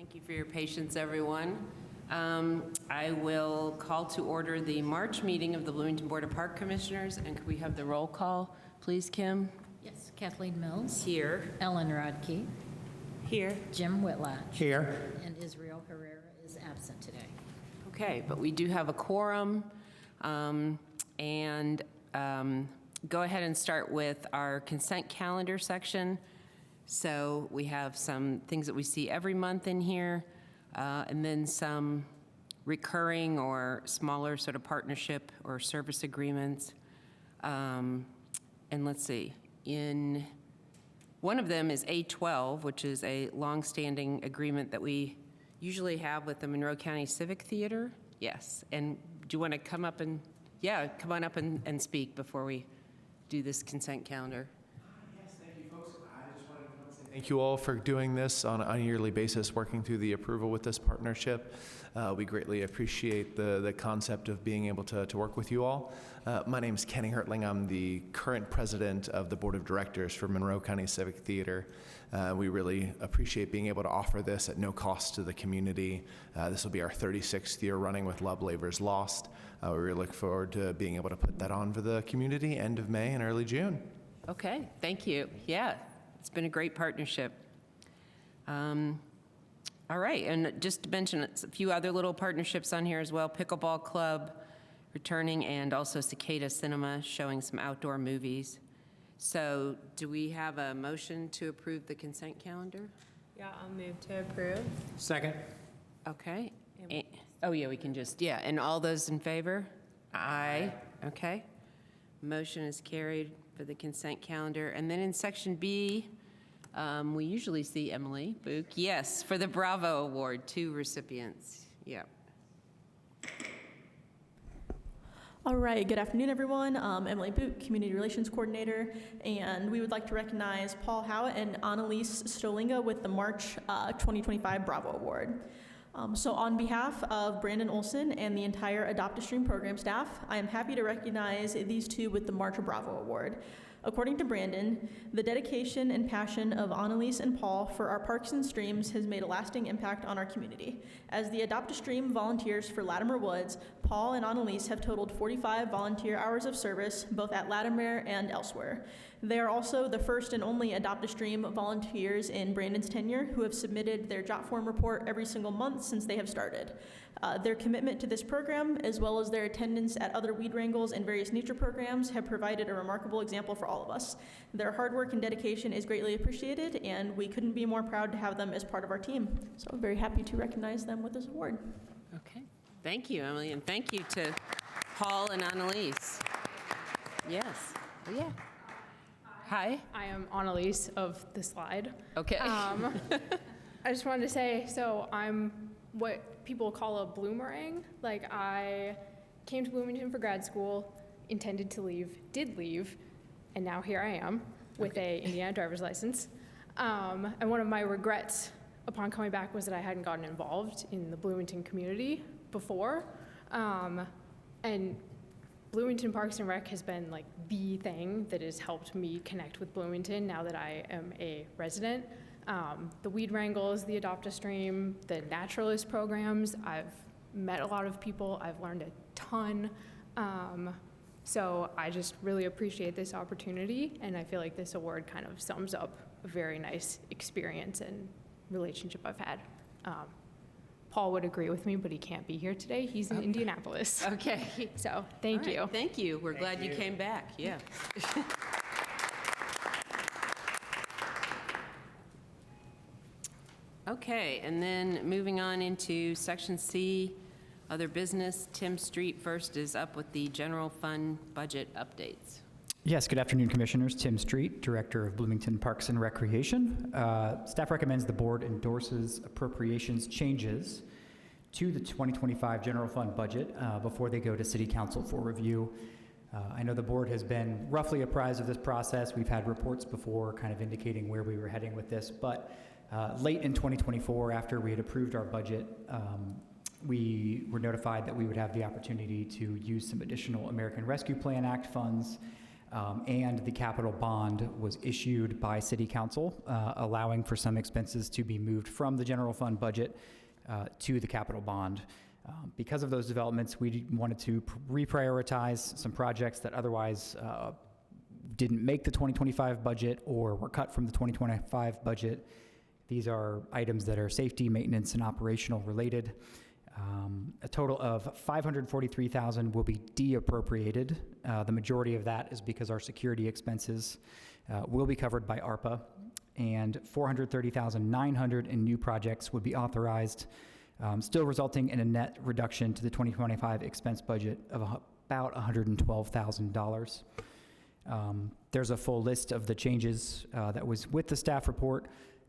Thank you for your patience, everyone. I will call to order the March meeting of the Bloomington Board of Park Commissioners, and could we have the roll call, please, Kim? Yes, Kathleen Mills. Here. Ellen Rodkey. Here. Jim Whitlatch. Here. And Israel Herrera is absent today. Okay, but we do have a quorum, and go ahead and start with our consent calendar section. So we have some things that we see every month in here, and then some recurring or smaller sort of partnership or service agreements. And let's see, in one of them is A12, which is a longstanding agreement that we usually have with the Monroe County Civic Theater. Yes, and do you want to come up and, yeah, come on up and speak before we do this consent calendar? Thank you all for doing this on a yearly basis, working through the approval with this partnership. We greatly appreciate the concept of being able to work with you all. My name is Kenny Hertling. I'm the current president of the board of directors for Monroe County Civic Theater. We really appreciate being able to offer this at no cost to the community. This will be our 36th year running with Love Labors Lost. We really look forward to being able to put that on for the community end of May and early June. Okay, thank you. Yeah. It's been a great partnership. All right, and just to mention a few other little partnerships on here as well. Pickleball Club returning, and also Cicada Cinema showing some outdoor movies. So do we have a motion to approve the consent calendar? Yeah, I'll move to approve. Second. Okay. Oh, yeah, we can just, yeah. And all those in favor? Aye. Okay. Motion is carried for the consent calendar. And then in section B, we usually see Emily Book. Yes, for the Bravo Award, 2 recipients. Yep. All right, good afternoon, everyone. Emily Boot, Community Relations Coordinator, and we would like to recognize Paul Howitt and Annalise Stolinga with the March 2025 Bravo Award. So on behalf of Brandon Olson and the entire Adopt a Stream program staff, I am happy to recognize these two with the March Bravo Award. According to Brandon, the dedication and passion of Annalise and Paul for our parks and streams has made a lasting impact on our community. As the Adopt a Stream volunteers for Latimer Woods, Paul and Annalise have totaled 45 volunteer hours of service, both at Latimer and elsewhere. They are also the first and only Adopt a Stream volunteers in Brandon's tenure who have submitted their jot form report every single month since they have started. Their commitment to this program, as well as their attendance at other weed wrangles and various nature programs, have provided a remarkable example for all of us. Their hard work and dedication is greatly appreciated, and we couldn't be more proud to have them as part of our team. So I'm very happy to recognize them with this award. Okay. Thank you, Emily, and thank you to Paul and Annalise. Yes. Oh, yeah. Hi. I am Annalise of the slide. Okay. I just wanted to say, so I'm what people call a bloomerang. Like, I came to Bloomington for grad school, intended to leave, did leave, and now here I am with a Indiana driver's license. And one of my regrets upon coming back was that I hadn't gotten involved in the Bloomington community before. And Bloomington Parks and Rec has been like the thing that has helped me connect with Bloomington now that I am a resident. The weed wrangles, the Adopt a Stream, the naturalist programs, I've met a lot of people, I've learned a ton. So I just really appreciate this opportunity, and I feel like this award kind of sums up a very nice experience and relationship I've had. Paul would agree with me, but he can't be here today. He's in Indianapolis. Okay. So thank you. Thank you. We're glad you came back. Yeah. Okay, and then moving on into section C, other business. Tim Street first is up with the general fund budget updates. Yes, good afternoon, Commissioners. Tim Street, Director of Bloomington Parks and Recreation. Staff recommends the board endorses appropriations changes to the 2025 general fund budget before they go to City Council for review. I know the board has been roughly apprised of this process. We've had reports before kind of indicating where we were heading with this, but late in 2024, after we had approved our budget, we were notified that we would have the opportunity to use some additional American Rescue Plan Act funds And the capital bond was issued by City Council, allowing for some expenses to be moved from the general fund budget to the capital bond. Because of those developments, we wanted to reprioritize some projects that otherwise didn't make the 2025 budget or were cut from the 2025 budget. These are items that are safety, maintenance, and operational related. A total of $543,000 will be de-appropriated. The majority of that is because our security expenses will be covered by ARPA, and $430,900 in new projects would be authorized, still resulting in a net reduction to the 2025 expense budget of about $112,000. There's a full list of the changes that was with the staff report.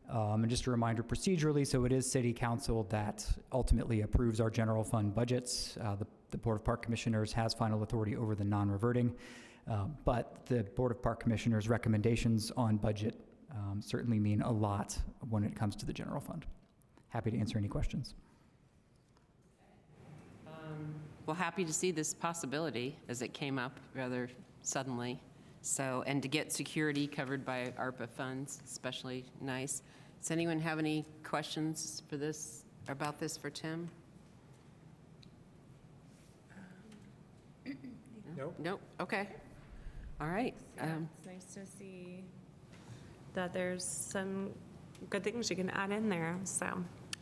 And just a reminder procedurally, so it is City Council that ultimately approves our general fund budgets. The Board of Park Commissioners has final authority over the non-reverting, but the Board of Park Commissioners' recommendations on budget certainly mean a lot when it comes to the general fund. Happy to answer any questions. Well, happy to see this possibility as it came up rather suddenly. So, and to get security covered by ARPA funds, especially nice. Does anyone have any questions for this, about this for Tim? Nope. Nope, okay. All right. It's nice to see that there's some good things you can add in there. So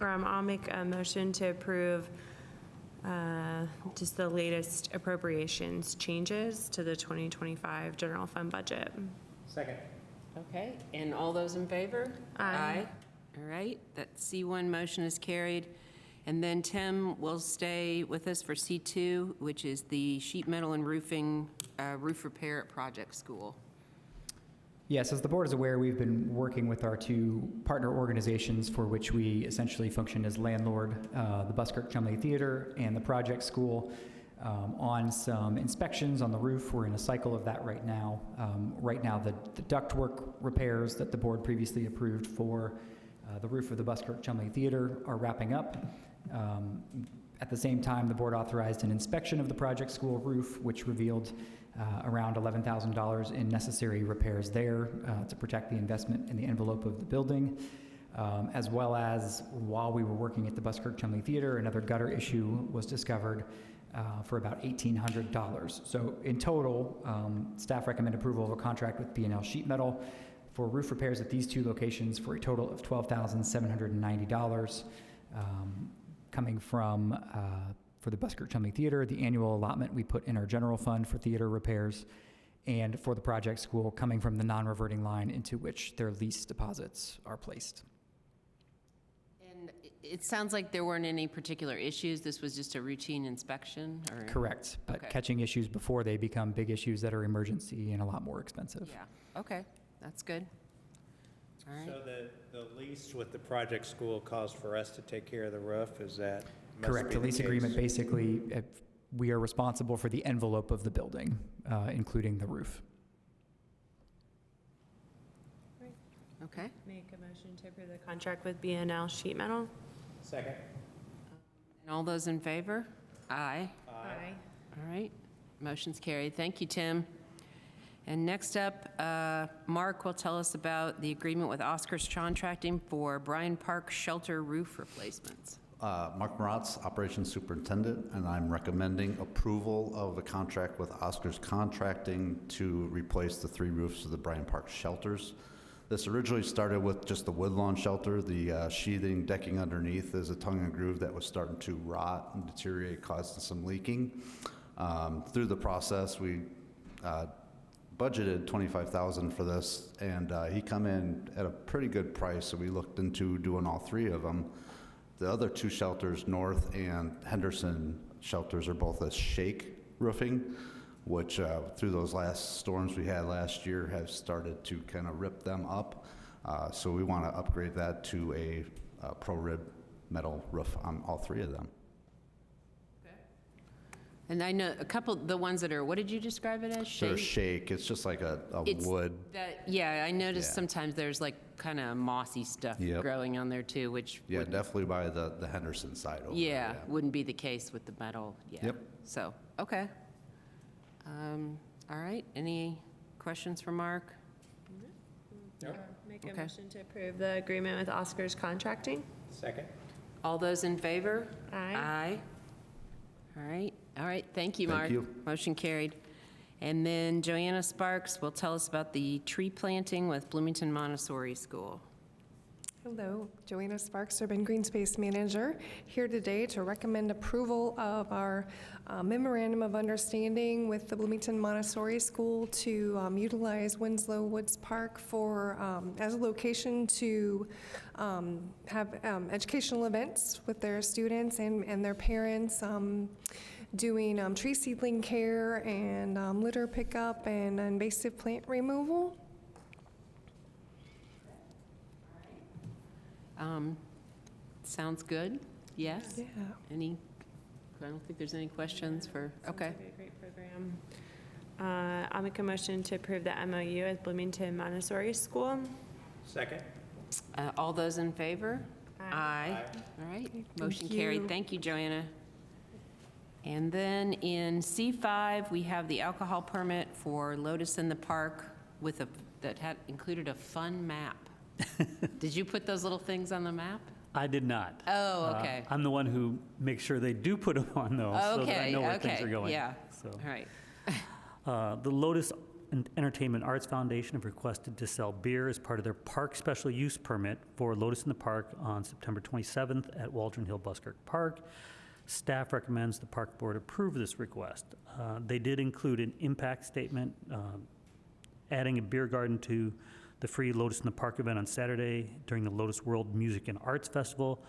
I'll make a motion to approve just the latest appropriations changes to the 2025 general fund budget. Second. Okay, and all those in favor? Aye. All right, that C1 motion is carried. And then Tim will stay with us for C2, which is the sheet metal and roofing, roof repair at Project School. Yes, as the board is aware, we've been working with our two partner organizations for which we essentially function as landlord, the Buskirk-Chumley Theater and the Project School, on some inspections on the roof. We're in a cycle of that right now. Right now, the ductwork repairs that the board previously approved for the roof of the Buskirk-Chumley Theater are wrapping up. At the same time, the board authorized an inspection of the Project School roof, which revealed around $11,000 in necessary repairs there to protect the investment in the envelope of the building, as well as while we were working at the Buskirk-Chumley Theater, another gutter issue was discovered for about $1,800. So in total, staff recommend approval of a contract with B&L Sheet Metal for roof repairs at these two locations for a total of $12,790, coming from for the Buskirk-Chumley Theater, the annual allotment we put in our general fund for theater repairs, and for the Project School coming from the non-reverting line into which their lease deposits are placed. And it sounds like there weren't any particular issues. This was just a routine inspection? Or? Correct, but Okay. catching issues before they become big issues that are emergency and a lot more expensive. Yeah, okay, that's good. All right. So the lease with the Project School calls for us to take care of the roof, is that? must Correct. be The lease case? agreement basically, we are responsible for the envelope of the building, including the roof. Okay, Make a motion to approve the contract with B&L Sheet Metal. Second. and all those in favor? Aye. Aye. All right, motion's carried. Thank you, Tim. And next up, Mark will tell us about the agreement with Oscar's Contracting for Bryan Park shelter roof replacements. Mark Maratz, Operations Superintendent, and I'm recommending approval of the contract with Oscar's Contracting to replace the 3 roofs of the Bryan Park shelters. This originally started with just the woodlawn shelter. The sheathing decking underneath is a tongue and groove that was starting to rot and deteriorate, causing some leaking. Through the process, we budgeted $25,000 for this, and he come in at a pretty good price, so we looked into doing all 3 of them. The other 2 shelters, North and Henderson shelters, are both a shake roofing, which through those last storms we had last year have started to kind of rip them up. So we want to upgrade that to a pro-rib metal roof on all 3 of them. And I know a couple, the ones that are, what did you describe it as? They're Shade? shake. It's just like a It's wood. That, yeah, I noticed Yeah. sometimes there's like kind of mossy stuff Yep. growing on there too, which Yeah, wouldn't- definitely by the Henderson side over there, yeah, wouldn't be the case with the metal. Yeah. Yep. So, okay. All right, any questions for Mark? Make a Okay. motion to approve the agreement with Oscar's Contracting. Second? All those in favor? Aye. Aye. All right, thank you, Thank Mark. you. Motion carried. And then Joanna Sparks will tell us about the tree planting with Bloomington Montessori School. Hello, Joanna Sparks, Urban Green Space Manager, here today to recommend approval of our memorandum of understanding with the Bloomington Montessori School to utilize Winslow Woods Park for, as a location to have educational events with their students and their parents, doing tree seedling care and litter pickup and invasive plant removal. Sounds good? Yes? Yeah. Any, I don't think there's any questions for, okay. Sounds like a great program. I'll make a motion to approve the MOU with Bloomington Montessori School. Second? All those in favor? Aye. All right, Thank motion you. carried. Thank you, Joanna. And then in C5, we have the alcohol permit for Lotus in the Park with a, that had included a fun map. Did you put those little things on the map? I did not. Oh, okay. I'm the one who makes sure they do put them on those, so that I Okay, know where things are okay, going. yeah. So, All right. the Lotus Entertainment Arts Foundation have requested to sell beer as part of their park special use permit for Lotus in the Park on September 27th at Waldron Hill Buskirk Park. Staff recommends the park board approve this request. They did include an impact statement, adding a beer garden to the free Lotus in the Park event on Saturday during the Lotus World Music and Arts Festival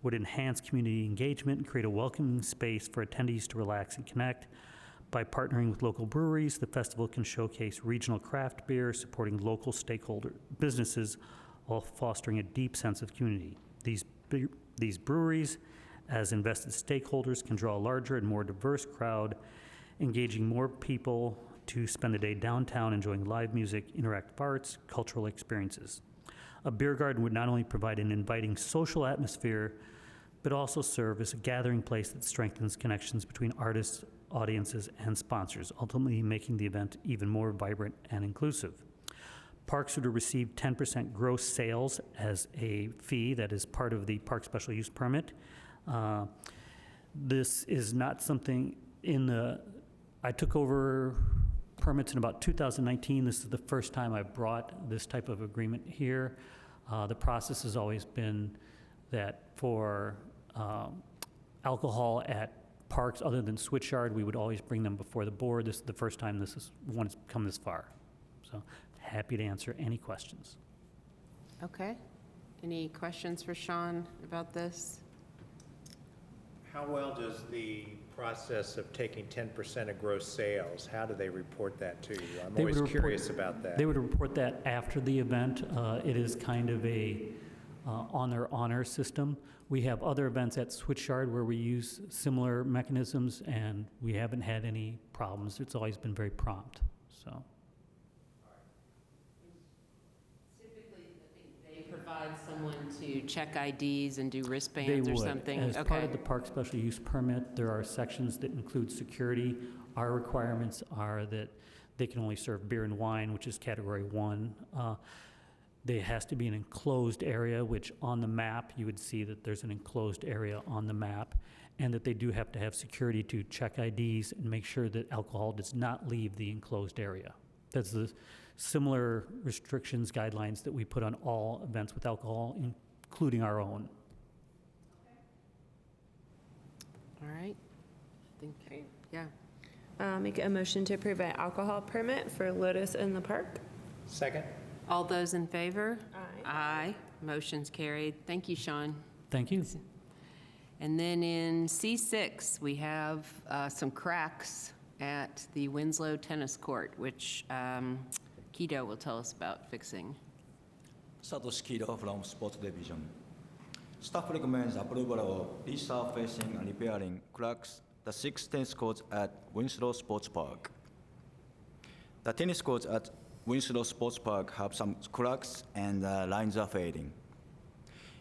would enhance community engagement and create a welcoming space for attendees to relax and connect. By partnering with local breweries, the festival can showcase regional craft beer, supporting local stakeholder businesses, while fostering a deep sense of community. These breweries, as invested stakeholders, can draw a larger and more diverse crowd, engaging more people to spend the day downtown enjoying live music, interactive arts, cultural experiences. A beer garden would not only provide an inviting social atmosphere, but also serve as a gathering place that strengthens connections between artists, audiences, and sponsors, ultimately making the event even more vibrant and inclusive. Parks would receive 10% gross sales as a fee that is part of the park special use permit. This is not something I took over permits in about 2019. This is the first time I brought this type of agreement here. The process has always been that for alcohol at parks other than Switchyard, we would always bring them before the board. This is the first time one has come this far. So happy to answer any questions. Okay. Any questions for Sean about this? How well does the process of taking 10% of gross sales, how do they report that to you? I'm They would always report- curious about that. They would report that after the event. It is kind of a on their honor system. We have other events at Switchyard where we use similar mechanisms, and we haven't had any problems. It's always been very prompt, so. Typically, I think they provide someone to check IDs and do They wristbands or would. something? As part Okay. of the park special use permit, there are sections that include security. Our requirements are that they can only serve beer and wine, which is category 1. There has to be an enclosed area, which on the map, you would see that there's an enclosed area on the map, and that they do have to have security to check IDs and make sure that alcohol does not leave the enclosed area. That's the similar restrictions, guidelines that we put on all events with alcohol, including our own. All right. I think, yeah. Make a motion to approve an alcohol permit for Lotus in the Park. Second? All those in favor? Aye. Aye. Motion's carried. Thank you, Sean. Thank you. And then in C6, we have some cracks at the Winslow Tennis Court, which Kido will tell us about fixing. Satoshi Kido from Sports Division. Staff recommends approval of resurfacing and repairing cracks the 6 tennis courts at Winslow Sports Park. The tennis courts at Winslow Sports Park have some cracks and lines are fading.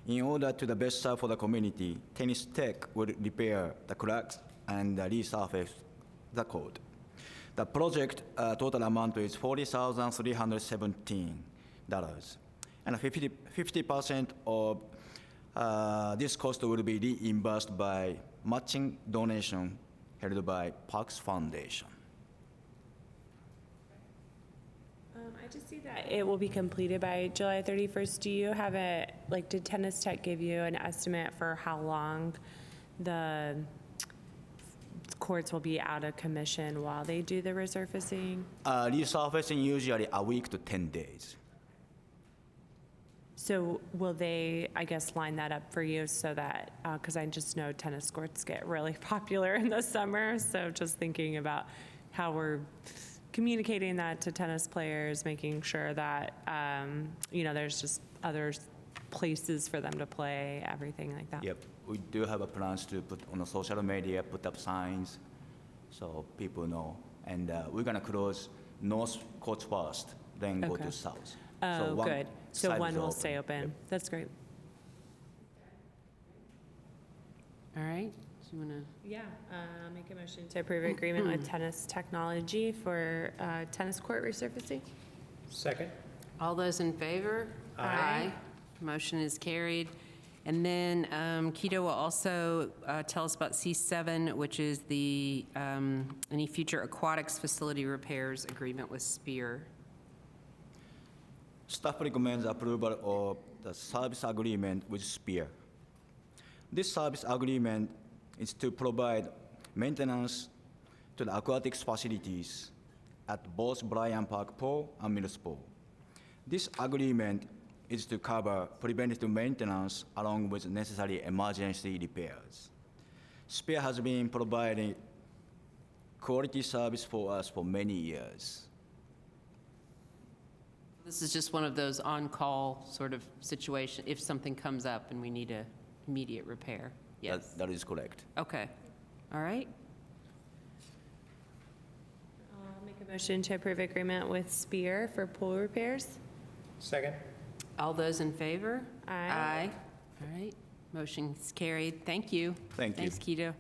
In order to the best serve for the community, Tennis Tech will repair the cracks and resurface the court. The project total amount is $40,317, and 50% of this cost will be reimbursed by matching donation held by Parks Foundation. I just see that it will be completed by July 31st. Do you have did Tennis Tech give you an estimate for how long the courts will be out of commission while they do the resurfacing? Resurfacing usually a week to 10 days. So will they, I guess, line that up for you so that, because I just know tennis courts get really popular in the summer, so just thinking about how we're communicating that to tennis players, making sure that, there's just other places for them to play, everything like that. Yep, we do have a plans to put on the social media, put up signs so people know. And we're gonna close north court first, then go Okay. to south. Oh, one good. So side one is will open. stay open. Yep. That's great. All right, so you want to? Yeah, I'll make a motion to approve agreement with Tennis Technology for tennis court resurfacing. Second? All those in favor? Aye. Motion is carried. And then Keto will also tell us about C7, which is the any future aquatics facility repairs agreement with Spear. Staff recommends approval of the service agreement with Spear. This service agreement is to provide maintenance to the aquatics facilities at both Bryan Park Pool and Mills Pool. This agreement is to cover preventative maintenance along with necessary emergency repairs. Spear has been providing quality service for us for many years. This is just one of those on-call sort of situation, if something comes up and we need a immediate repair. Yes. That is correct. Okay. All right. I'll make a motion to approve agreement with Spear for pool repairs. Second? All those in favor? Aye. All right. Motion's carried. Thank you. Thank you. Thanks, Keto.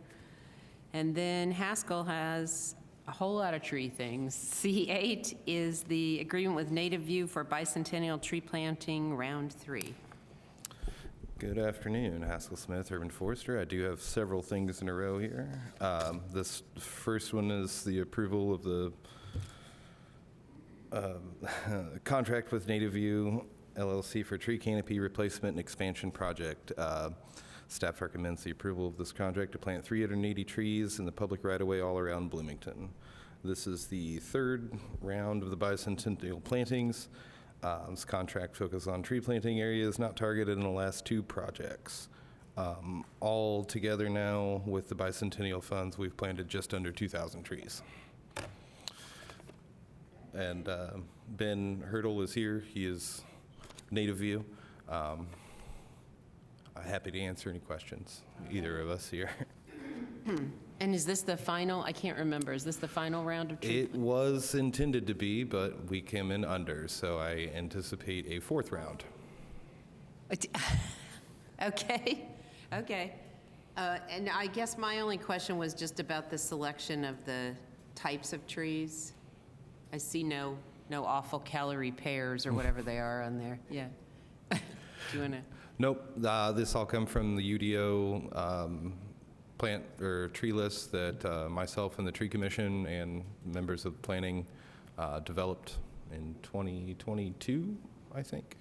And then Haskell has a whole lot of tree things. C8 is the agreement with Native View for bicentennial tree planting, round 3. Good afternoon, Haskell Smith, Urban Forester. I do have several things in a row here. This first one is the approval of the contract with Native View LLC for tree canopy replacement and expansion project. Staff recommends the approval of this contract to plant 380 trees in the public right-of-way all around Bloomington. This is the third round of the bicentennial plantings. This contract focuses on tree planting areas not targeted in the last 2 projects. All together now, with the bicentennial funds, we've planted just under 2,000 trees. And Ben Hurdle is here. He is Native View. I'm happy to answer any questions, either of us here. And is this the final, I can't remember, is this the final round of tree? It was intended to be, but we came in under, so I anticipate a 4th round. Okay, okay. And I guess my only question was just about the selection of the types of trees. I see no awful calorie pears or whatever they are on there. Yeah. Do you want to? Nope, this all come from the UDO plant or tree list that myself and the Tree Commission and members of planning developed in 2022, I think.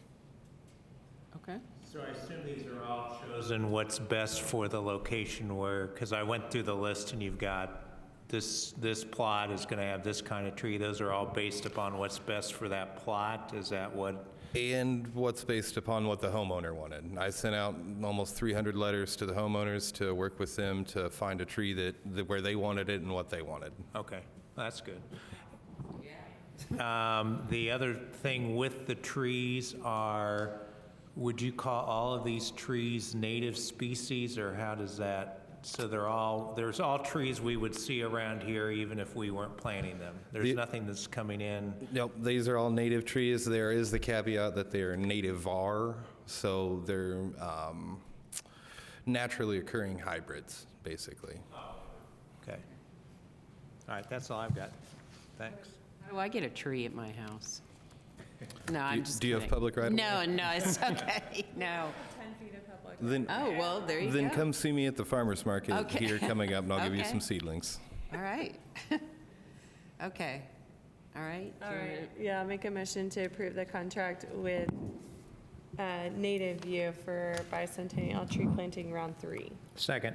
Okay. So I assume these are all chosen what's best for the location where, because I went through the list and you've got this plot is going to have this kind of tree. Those are all based upon what's best for that plot? Is that what? And what's based upon what the homeowner wanted. I sent out almost 300 letters to the homeowners to work with them to find a tree that where they wanted it and what they wanted. Okay, that's good. The other thing with the trees are, would you call all of these trees native species, or how does that? So there's all trees we would see around here even if we weren't planting them. There's nothing that's coming in. Nope, these are all native trees. There is the caveat that they are native-var, so they're naturally occurring hybrids, basically. Okay. All right, that's all I've got. Thanks. How do I get a tree at my house? No, I'm just Do you have kidding. public right-of-way? No, it's okay, no. 10 feet of public. Then, Oh, well, there you go. then come see me at the farmer's market Okay. here coming up, and I'll give you Okay. some seedlings. All right. Okay, all right. All right, yeah, I'll make a motion to approve the contract with Native View for bicentennial tree planting round 3. Second.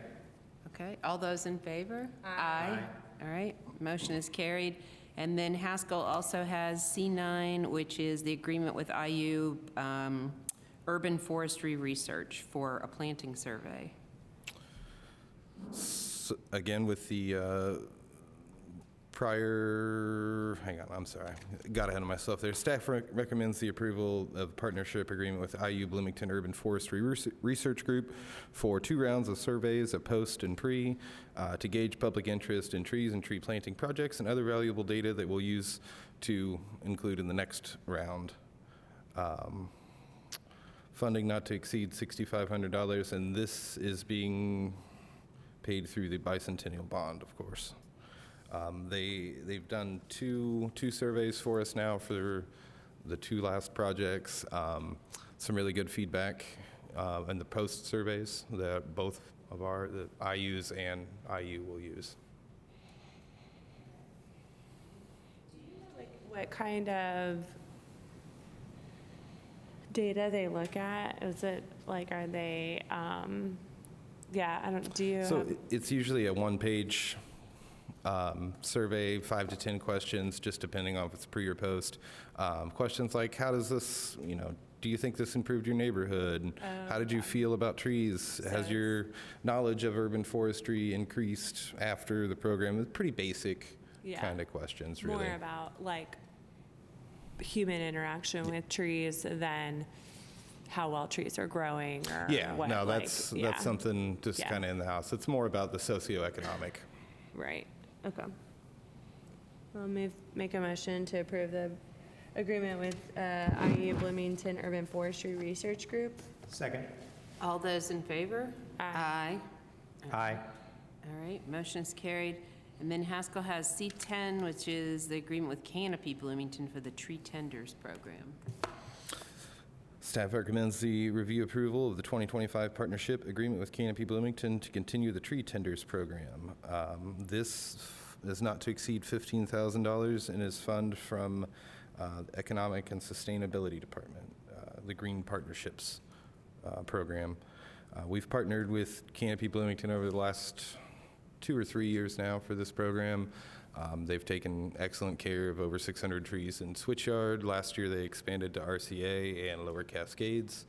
Okay, all those in favor? Aye. All right, motion is carried. And then Haskell also has C9, which is the agreement with IU Urban Forestry Research for a planting survey. Again, with the prior, hang on, I'm sorry, got ahead of myself there. Staff recommends the approval of partnership agreement with IU Bloomington Urban Forestry Research Group for 2 rounds of surveys, a post and pre, to gauge public interest in trees and tree planting projects and other valuable data that we'll use to include in the next round. Funding not to exceed $6,500, and this is being paid through the bicentennial bond, of course. They've done two surveys for us now for the 2 last projects. Some really good feedback in the post surveys that both of the IUs and IU will use. Like, what kind of data they look at? Is it like, are they, yeah, I don't, do you? So it's usually a 1-page survey, 5 to 10 questions, just depending on if it's pre or post. Questions like, how does this, do you think this improved your neighborhood? How did you feel about trees? Has your knowledge of urban forestry increased after the program? It's pretty basic kind of questions, really. More about like human interaction with trees than how well trees are growing or Yeah, what, no, like, that's yeah. something just Yeah. kind of in the house. It's more about the socioeconomic. Right, okay. I'll make a motion to approve the agreement with IU Bloomington Urban Forestry Research Group. Second. All those in favor? Aye. Aye. All right, motion is carried. And then Haskell has C10, which is the agreement with Canopy Bloomington for the Tree Tenders Program. Staff recommends the review approval of the 2025 partnership agreement with Canopy Bloomington to continue the tree tenders program. This is not to exceed $15,000 and is funded from the Economic and Sustainability Department, the Green Partnerships program. We've partnered with Canopy Bloomington over the last 2 or 3 years now for this program. They've taken excellent care of over 600 trees in Switchyard. Last year, they expanded to RCA and Lower Cascades,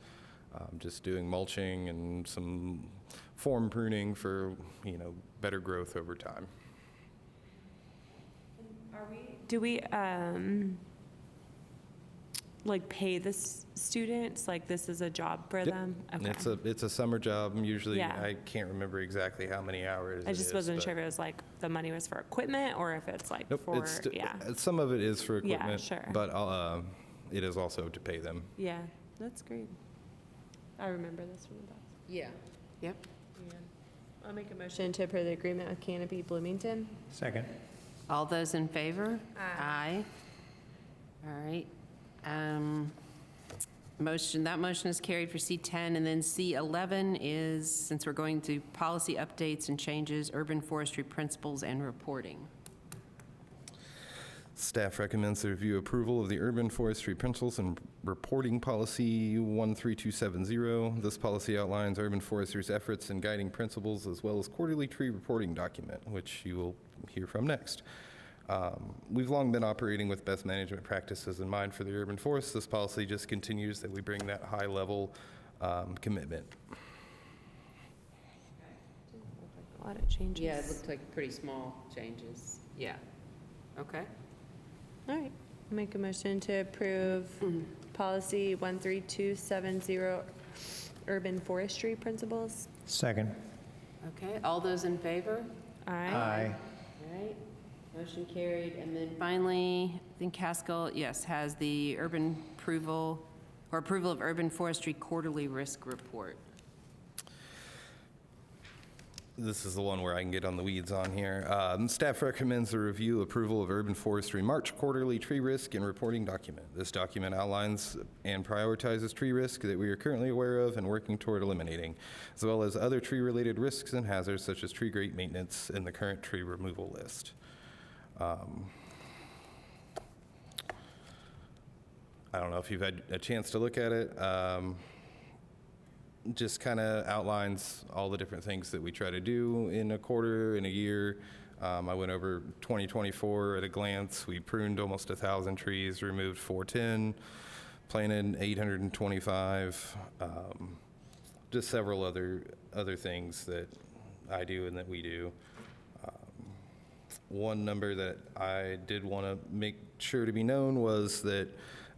just doing mulching and some form pruning for, better growth over time. Do we, like, pay the students? Like, this is a job for Yep. them? Okay. It's a summer job. Usually, Yeah. I can't remember exactly how many hours I it just is, wasn't but- sure if it was like the money was for equipment or if it's like Nope, for, it's yeah. some of it is for Yeah, equipment. sure. But it is also to pay them. Yeah, that's great. I remember this from the past. Yeah. Yep. Yeah. I'll make a motion to approve the agreement with Canopy Bloomington. Second. All those in favor? Aye. All right. That motion is carried for C10, and then C11 is, since we're going to policy updates and changes, urban forestry principles and reporting. Staff recommends the review approval of the Urban Forestry Principles and Reporting Policy 13270. This policy outlines urban forestry's efforts and guiding principles, as well as quarterly tree reporting document, which you will hear from next. We've long been operating with best management practices in mind for the urban forest. This policy just continues that we bring that high-level commitment. A lot of changes. Yeah, it looked like pretty small changes. Yeah. Okay. All right. Make a motion to approve policy 13270, urban forestry principles. Second. Okay, all those in favor? Aye. All right, motion carried. And then finally, I think Haskell, yes, has the approval of urban forestry quarterly risk report. This is the one where I can get on the weeds on here. Staff recommends the review approval of Urban Forestry March quarterly tree risk and reporting document. This document outlines and prioritizes tree risk that we are currently aware of and working toward eliminating, as well as other tree-related risks and hazards such as tree grate maintenance in the current tree removal list. I don't know if you've had a chance to look at it. Just kind of outlines all the different things that we try to do in a quarter, in a year. I went over 2024 at a glance. We pruned almost 1,000 trees, removed 410, planted 825, just several other things that I do and that we do. One number that I did want to make sure to be known was that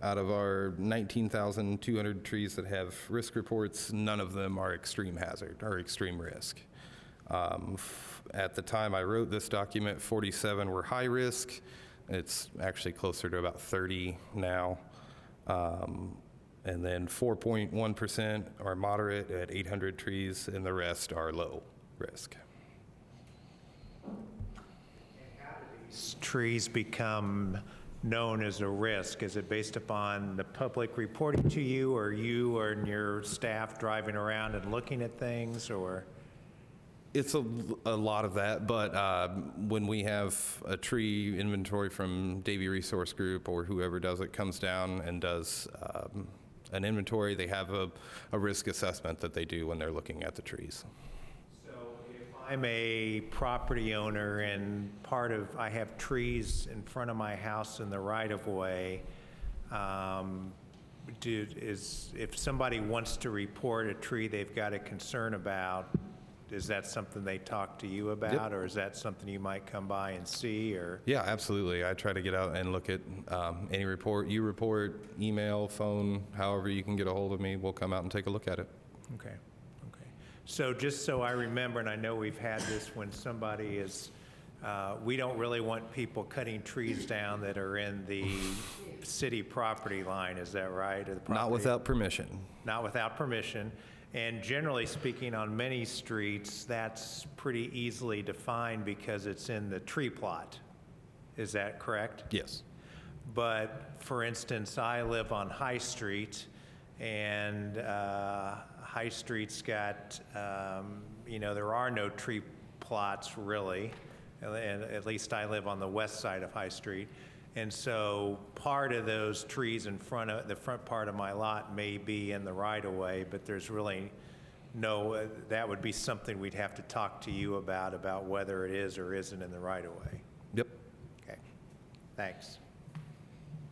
out of our 19,200 trees that have risk reports, none of them are extreme hazard or extreme risk. At the time I wrote this document, 47 were high risk. It's actually closer to about 30 now. And then 4.1% are moderate at 800 trees, and the rest are low risk. Trees become known as a risk? Is it based upon the public reporting to you, or you and your staff driving around and looking at things, or? It's a lot of that, but when we have a tree inventory from Davie Resource Group or whoever does it comes down and does an inventory, they have a risk assessment that they do when they're looking at the trees. I'm a property owner and I have trees in front of my house in the right-of-way. If somebody wants to report a tree they've got a concern about, is that something they talk to you about? Yep. Or is that something you might come by and see? Or Yeah, absolutely. I try to get out and look at any report, email, phone, however you can get a hold of me, we'll come out and take a look at it. Okay. So just so I remember, and I know we've had this when somebody is, we don't really want people cutting trees down that are in the city property line, is that right? Or the property? Not without permission. Not without permission. And generally speaking, on many streets, that's pretty easily defined because it's in the tree plot. Is that correct? Yes. But for instance, I live on High Street, and High Street's got, there are no tree plots really, and at least I live on the west side of High Street. And so part of those trees in front of the front part of my lot may be in the right-of-way, but there's really no, that would be something we'd have to talk to you about whether it is or isn't in the right-of-way. Yep. Okay, thanks.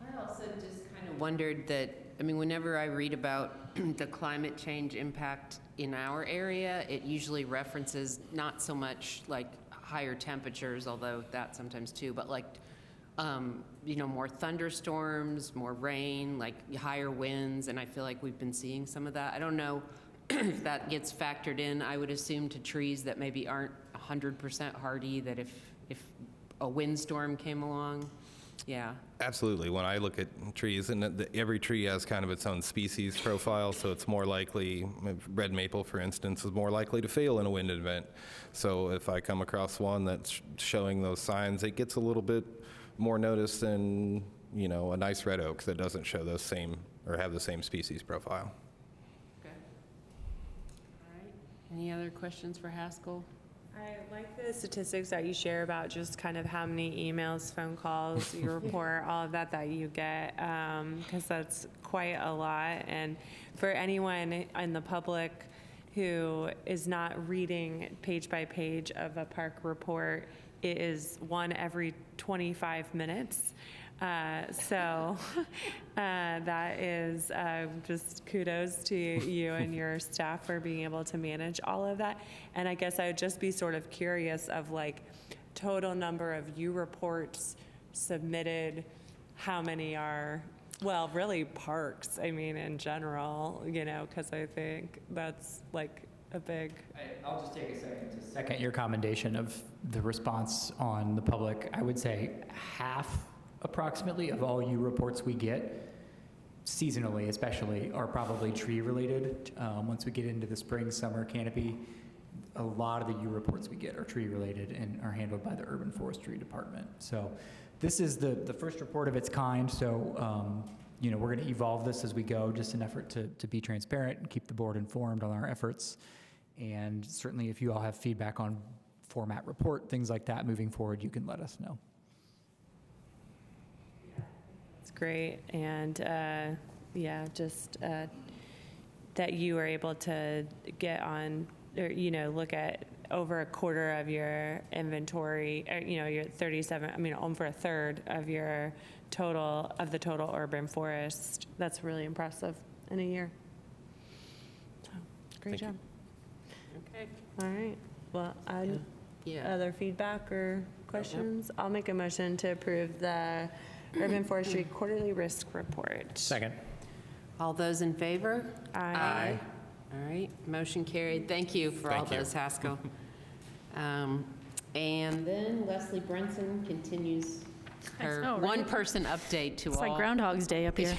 I also just kind of wondered that, whenever I read about the climate change impact in our area, it usually references not so much like higher temperatures, although that sometimes too, but like, more thunderstorms, more rain, like higher winds, and I feel like we've been seeing some of that. I don't know if that gets factored in, I would assume, to trees that maybe aren't 100% hardy, that if a windstorm came along. Yeah. Absolutely. When I look at trees, and every tree has kind of its own species profile, so it's more likely, red maple, for instance, is more likely to fail in a wind event. So if I come across one that's showing those signs, it gets a little bit more notice than, a nice red oak that doesn't show those same or have the same species profile. Okay. All right. Any other questions for Haskell? I like the statistics that you share about just kind of how many emails, phone calls, your report, all of that you get, because that's quite a lot. And for anyone in the public who is not reading page by page of a park report, it is one every 25 minutes. So that is just kudos to you and your staff for being able to manage all of that. And I guess I would just be sort of curious of like total number of U reports submitted, how many are, well, really parks, in general, because I think that's like a big. I'll just take a second to second your commendation of the response on the public. I would say half approximately of all U reports we get, seasonally especially, are probably tree related. Once we get into the spring, summer canopy a lot of the U reports we get are tree related and are handled by the Urban Forestry Department. So this is the first report of its kind. So, you know, we're going to evolve this as we go, just in effort to be transparent and keep the board informed on our efforts. And certainly if you all have feedback on format report, things like that moving forward, you can let us know. It's great. And yeah, just that you were able to get on, or, you know, look at over a quarter of your inventory, or, you know, your 37, I mean, over a third of your total, of the total urban forest. That's really impressive in a year. So, great job. Okay. All right. Well, Yeah. other feedback or questions? I'll make a motion to approve the urban forestry quarterly risk report. Second. All those in favor? Aye. All right, motion carried. Thank you for all Thank you. those, Haskell. And then Leslie Brunson continues her know, right? one-person update to It's all like Groundhog's Day up here.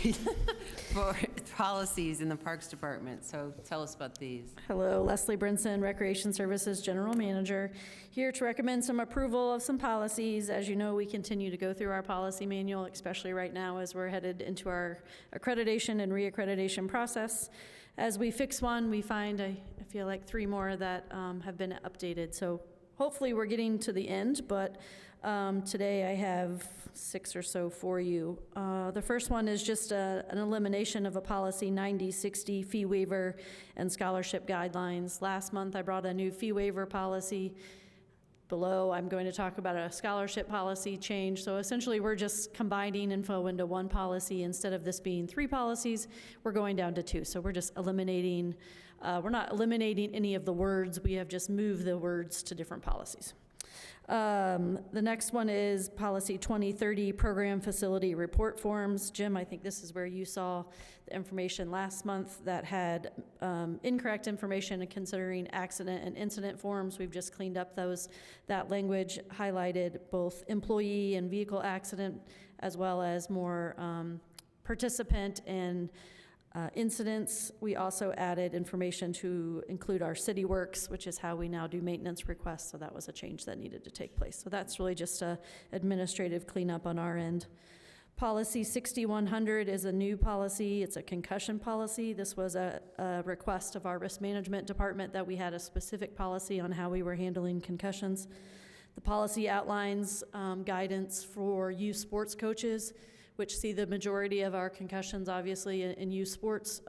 for policies in the Parks Department. So tell us about these. Hello, Leslie Brinson, Recreation Services General Manager, here to recommend some approval of some policies. As you know, we continue to go through our policy manual, especially right now as we're headed into our accreditation and reaccreditation process. As we fix one, we find, I feel like, 3 more that have been updated. So hopefully we're getting to the end, but today I have 6 or so for you. The first one is just an elimination of a policy 90/60 fee waiver and scholarship guidelines. Last month I brought a new fee waiver policy. Below, I'm going to talk about a scholarship policy change. So essentially, we're just combining info into one policy. Instead of this being 3 policies, we're going down to 2. So we're just eliminating, we're not eliminating any of the words. We have just moved the words to different policies. The next one is policy 2030 program facility report forms. Jim, I think this is where you saw the information last month that had incorrect information considering accident and incident forms. We've just cleaned up that language, highlighted both employee and vehicle accident, as well as more participant and incidents. We also added information to include our city works, which is how we now do maintenance requests. So that was a change that needed to take place. So that's really just a administrative cleanup on our end. Policy 6100 is a new policy. It's a concussion policy. This was a request of our risk management department that we had a specific policy on how we were handling concussions. The policy outlines guidance for youth sports coaches, which see the majority of our concussions, obviously, in youth sports.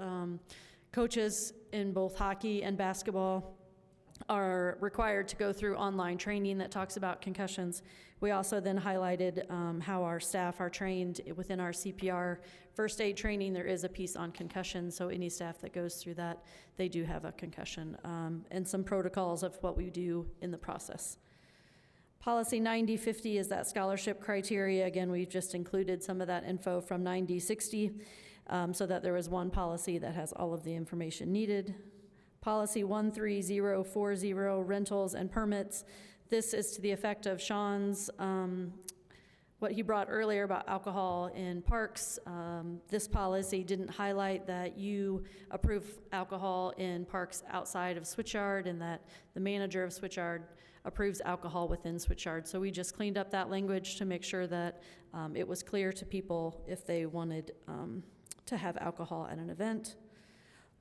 Coaches in both hockey and basketball are required to go through online training that talks about concussions. We also then highlighted how our staff are trained within our CPR first aid training. There is a piece on concussion, so any staff that goes through that, they do have a concussion, and some protocols of what we do in the process. Policy 90/50 is that scholarship criteria. Again, we've just included some of that info from 90/60 so that there is one policy that has all of the information needed. Policy 13040, rentals and permits. This is to the effect of Sean's, what he brought earlier about alcohol in parks. This policy didn't highlight that you approve alcohol in parks outside of Switchyard and that the manager of Switchyard approves alcohol within Switchyard. So we just cleaned up that language to make sure that it was clear to people if they wanted to have alcohol at an event.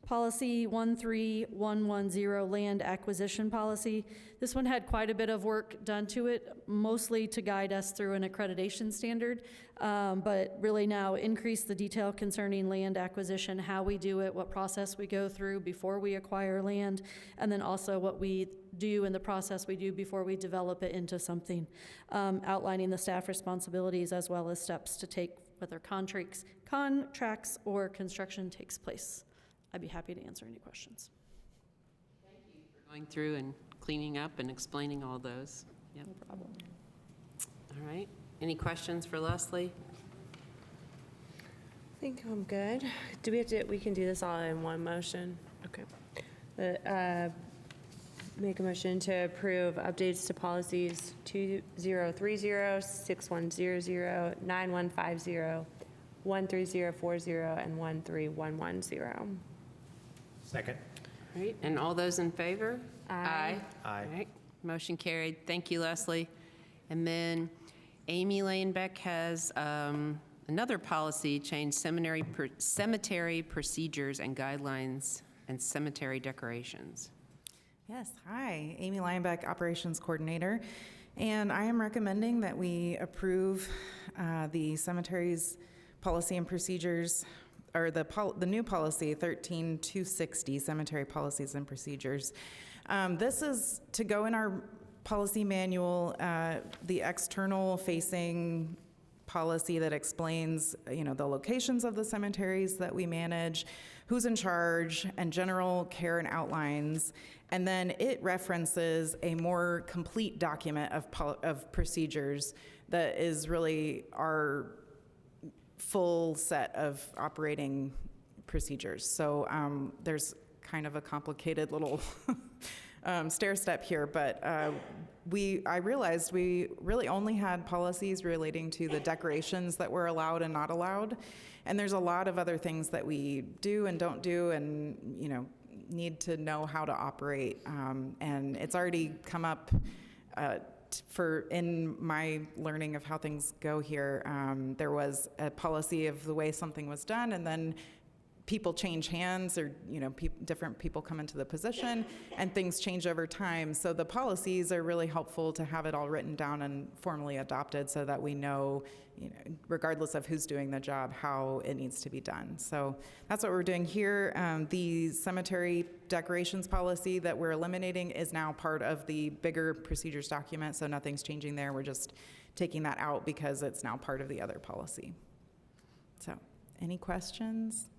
Policy 13110, land acquisition policy. This one had quite a bit of work done to it, mostly to guide us through an accreditation standard, but really now increase the detail concerning land acquisition, how we do it, what process we go through before we acquire land, and then also what we do in the process we do before we develop it into something, outlining the staff responsibilities as well as steps to take whether contracts or construction takes place. I'd be happy to answer any questions. Thank you for going through and cleaning up and explaining all those. Yep. No problem. All right. Any questions for Leslie? I think I'm good. Do we have to, we can do this all in one motion? Okay. Make a motion to approve updates to policies 2030, 6100, 9150, 13040, and 13110. Second. All right, and all those in favor? Aye. Aye. All right, motion carried. Thank you, Leslie. And then Amy Lanebeck has another policy change, cemetery procedures and guidelines and cemetery decorations. Yes, hi, Amy Linebeck, Operations Coordinator, and I am recommending that we approve the cemeteries policy and procedures, or the new policy 13260, cemetery policies and procedures. This is to go in our policy manual, the external facing policy that explains, the locations of the cemeteries that we manage, who's in charge, and general care and outlines. And then it references a more complete document of procedures that is really our full set of operating procedures. So there's kind of a complicated little stair step here, but I realized we really only had policies relating to the decorations that were allowed and not allowed. And there's a lot of other things that we do and don't do and, need to know how to operate. And it's already come up in my learning of how things go here. There was a policy of the way something was done, and then people change hands, or different people come into the position, and things change over time. So the policies are really helpful to have it all written down and formally adopted, so that we know, regardless of who's doing the job, how it needs to be done. So that's what we're doing here. The cemetery decorations policy that we're eliminating is now part of the bigger procedures document, so nothing's changing there. We're just taking that out because it's now part of the other policy. So, any questions?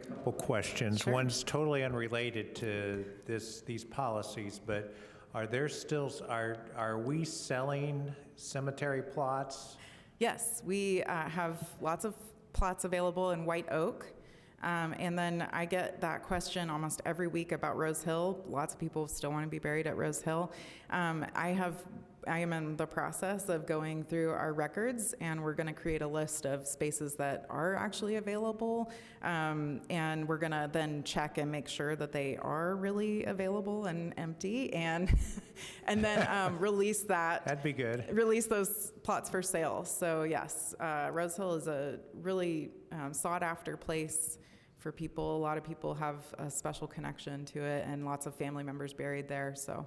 Couple questions. Sure. One's totally unrelated to these policies, but are we selling cemetery plots? Yes, we have lots of plots available in White Oak. And then I get that question almost every week about Rose Hill. Lots of people still want to be buried at Rose Hill. I am in the process of going through our records, and we're going to create a list of spaces that are actually available. And we're going to then check and make sure that they are really available and empty, and then release that. That'd be good. Release those plots for sale. So yes, Rose Hill is a really sought after place for people. A lot of people have a special connection to it, and lots of family members buried there. So.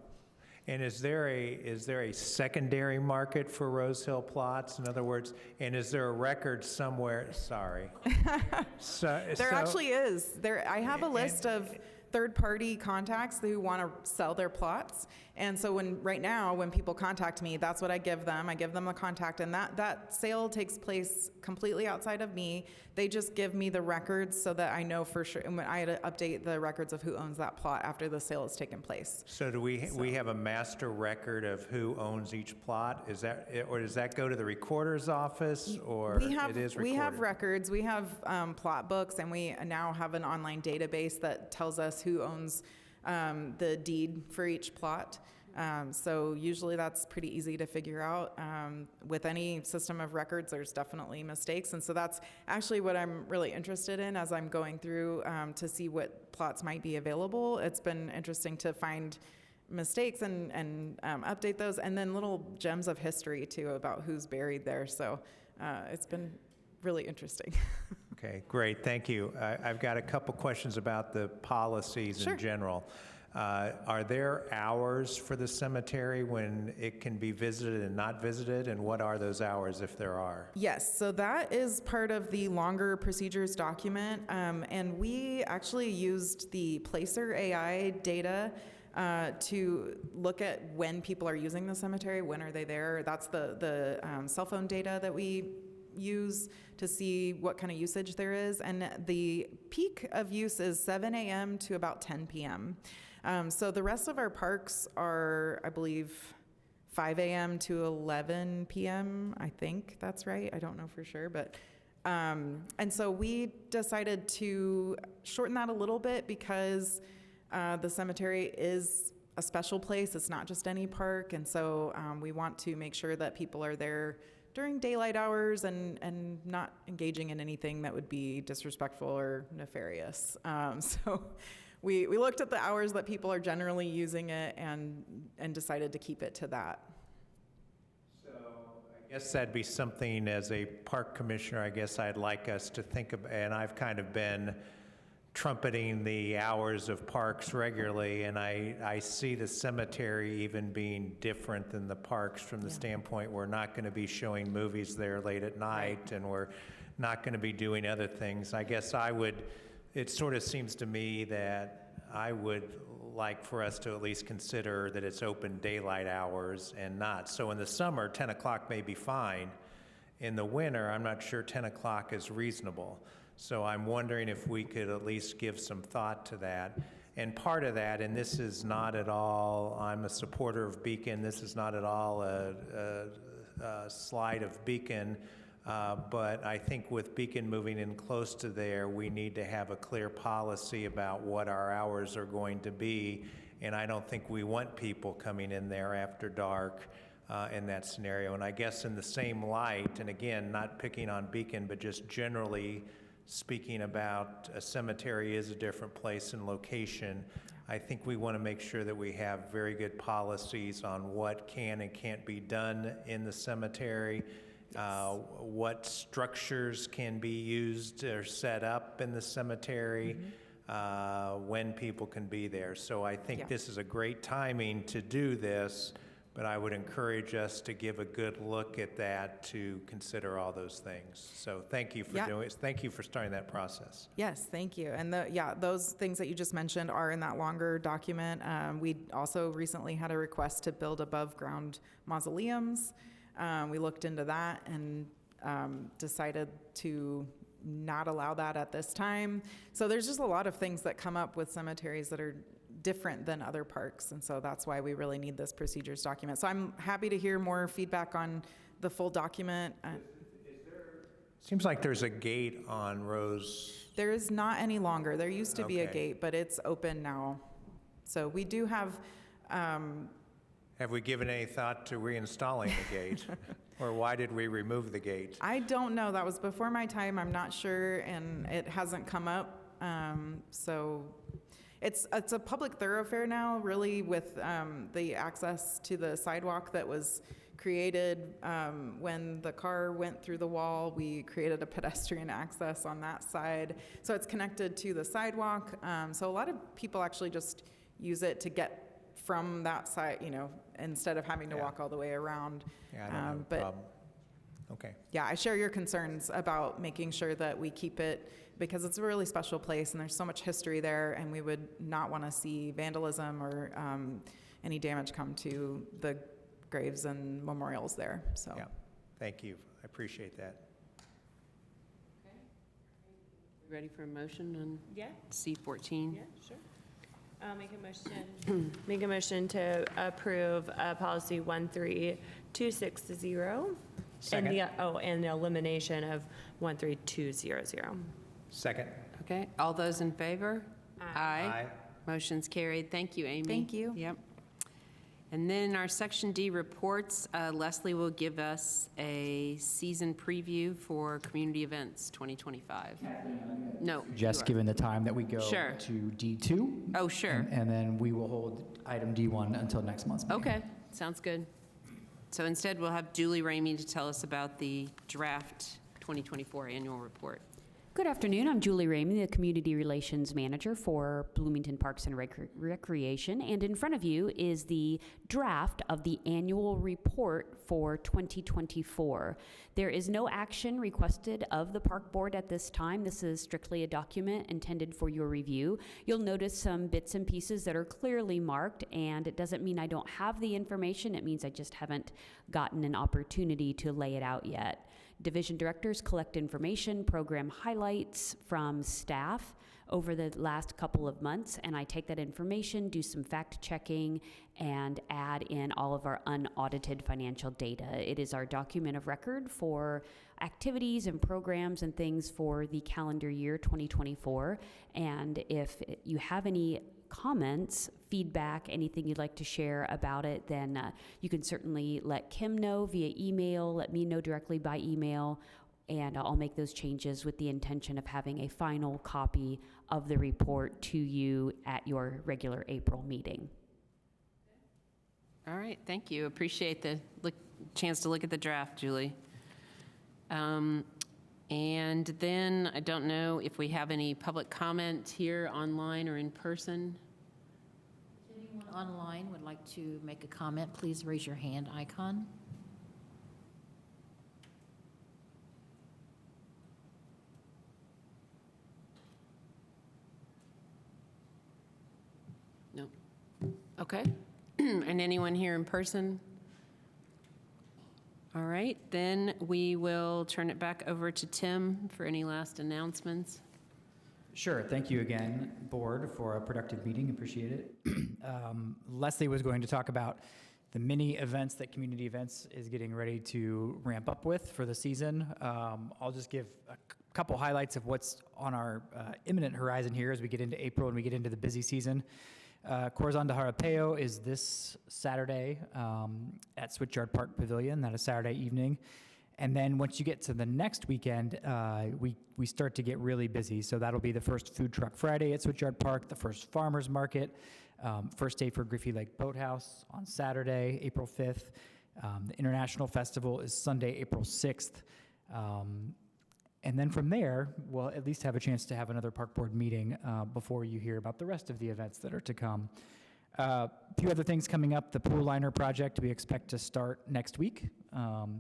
And is there a secondary market for Rose Hill plots? In other words, and is there a record somewhere? Sorry. There actually is. I have a list of third-party contacts who want to sell their plots. And so right now, when people contact me, that's what I give them. I give them a contact, and that sale takes place completely outside of me. They just give me the records so that I know for sure. And I had to update the records of who owns that plot after the sale has taken place. So we have a master record of who owns each plot? Or does that go to the recorder's office, or it is recorded? We have records. We have plot books, and we now have an online database that tells us who owns the deed for each plot. So usually that's pretty easy to figure out. With any system of records, there's definitely mistakes. And so that's actually what I'm really interested in as I'm going through to see what plots might be available. It's been interesting to find mistakes and update those, and then little gems of history too about who's buried there. So it's been really interesting. Okay, great, thank you. I've got a couple questions about the policies Sure. in general. Are there hours for the cemetery when it can be visited and not visited, and what are those hours if there are? Yes, so that is part of the longer procedures document, and we actually used the Placer AI data to look at when people are using the cemetery, when are they there. That's the cell phone data that we use to see what kind of usage there is, and the peak of use is 7 a.m. to about 10 p.m. So the rest of our parks are, I believe, 5 a.m. to 11 p.m. I think that's right. I don't know for sure, but and so we decided to shorten that a little bit because the cemetery is a special place. It's not just any park, and so we want to make sure that people are there during daylight hours and not engaging in anything that would be disrespectful or nefarious. So we looked at the hours that people are generally using it and decided to keep it to that. So I guess that'd be something as a park commissioner, I guess I'd like us to think of, and I've kind of been trumpeting the hours of parks regularly, and I see the cemetery even being different than the parks from the standpoint we're not going to be showing movies there late at night, and we're not going to be doing other things. I guess it sort of seems to me that I would like for us to at least consider that it's open daylight hours and not. So in the summer, 10 o'clock may be fine. In the winter, I'm not sure 10 o'clock is reasonable. So I'm wondering if we could at least give some thought to that. And part of that, and this is not at all, I'm a supporter of Beacon, this is not at all a slide of Beacon, but I think with Beacon moving in close to there, we need to have a clear policy about what our hours are going to be. And I don't think we want people coming in there after dark in that scenario. And I guess in the same light, and again, not picking on Beacon, but just generally speaking about a cemetery is a different place and location, I think we want to make sure that we have very good policies on what can and can't be done in the cemetery, what structures can be used or set up in the cemetery, when people can be there. So I think this is a great timing to do this, but I would encourage us to give a good look at that to consider all those things. So thank you for doing it. Thank you for starting that process. Yes, thank you. And those things that you just mentioned are in that longer document. We also recently had a request to build above ground mausoleums. We looked into that and decided to not allow that at this time. So there's just a lot of things that come up with cemeteries that are different than other parks, and so that's why we really need this procedures document. So I'm happy to hear more feedback on the full document. Seems like there's a gate on Rose. There is not any longer. There used to be a Okay. gate, but it's open now. So we do have, Have we given any thought to reinstalling the gate? Or why did we remove the gate? I don't know, that was before my time, I'm not sure, and it hasn't come up. So it's a public thoroughfare now, really, with the access to the sidewalk that was created when the car went through the wall. We created a pedestrian access on that side. So it's connected to the sidewalk. So a lot of people actually just use it to get from that side, instead of having to walk all the way around. Yeah, I don't have a problem. Okay. Yeah, I share your concerns about making sure that we keep it, because it's a really special place and there's so much history there, and we would not want to see vandalism or any damage come to the graves and memorials there. So. Yeah, thank you. I appreciate that. Ready for a motion on Yeah. C14? Yeah, sure. I'll make a motion to approve policy 13260. Second. And the elimination of 13200. Second. Okay, all those in favor? Aye. Motion's carried. Thank you, Amy. Thank you. Yep. And then our Section D reports, Leslie will give us a season preview for community events 2025. No. Just you are. given the time that we go Sure. to D2. Oh, sure. And then we will hold item D1 until next month's meeting. Okay, sounds good. So instead, we'll have Julie Ramey to tell us about the draft 2024 annual report. Good afternoon. I'm Julie Ramey, the Community Relations Manager for Bloomington Parks and Recreation. And in front of you is the draft of the annual report for 2024. There is no action requested of the Park Board at this time. This is strictly a document intended for your review. You'll notice some bits and pieces that are clearly marked, and it doesn't mean I don't have the information. It means I just haven't gotten an opportunity to lay it out yet. Division directors collect information, program highlights from staff over the last couple of months, and I take that information, do some fact checking, and add in all of our unaudited financial data. It is our document of record for activities and programs and things for the calendar year 2024. And if you have any comments, feedback, anything you'd like to share about it, then you can certainly let Kim know via email, let me know directly by email, and I'll make those changes with the intention of having a final copy of the report to you at your regular April meeting. All right, thank you. Appreciate the chance to look at the draft, Julie. And then I don't know if we have any public comment here online or in person. If anyone online would like to make a comment, please raise your hand icon. No. Okay. And anyone here in person? All right, then we will turn it back over to Tim for any last announcements. Sure. Thank you again, board, for a productive meeting. Appreciate it. Leslie was going to talk about the mini events that Community Events is getting ready to ramp up with for the season. I'll just give a couple highlights of what's on our imminent horizon here as we get into April and we get into the busy season. Corazon de Jarapeo is this Saturday at Switchyard Park Pavilion. That is Saturday evening. And then once you get to the next weekend, we start to get really busy. So that'll be the first Food Truck Friday at Switchyard Park, the first Farmers Market, first day for Griffey Lake Boathouse on Saturday, April 5th. The International Festival is Sunday, April 6th. And then from there, we'll at least have a chance to have another park board meeting before you hear about the rest of the events that are to come. A few other things coming up. The pool liner project we expect to start next week,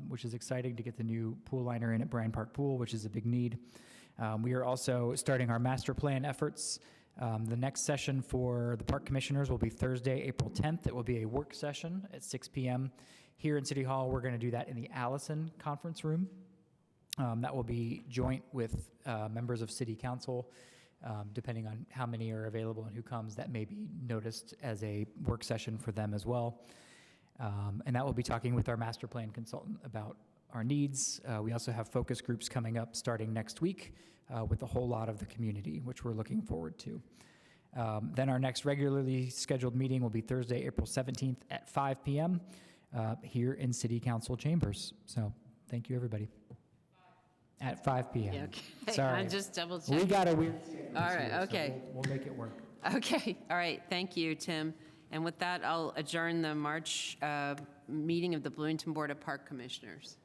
which is exciting to get the new pool liner in at Bryan Park Pool, which is a big need. We are also starting our master plan efforts. The next session for the park commissioners will be Thursday, April 10th. It will be a work session at 6 p.m. here in City Hall. We're going to do that in the Allison Conference Room. That will be joint with members of City Council, depending on how many are available and who comes. That may be noticed as a work session for them as well. And that will be talking with our master plan consultant about our needs. We also have focus groups coming up starting next week with a whole lot of the community, which we're looking forward to. Then our next regularly scheduled meeting will be Thursday, April 17th at 5 p.m. Here in City Council chambers. So thank you, everybody. At 5 p.m. Yeah, okay. Sorry. I just double checked. We got a weird schedule All right, here, so okay. we'll make it work. Okay, all right, thank you, Tim. And with that, I'll adjourn the March meeting of the Bloomington Board of Park Commissioners.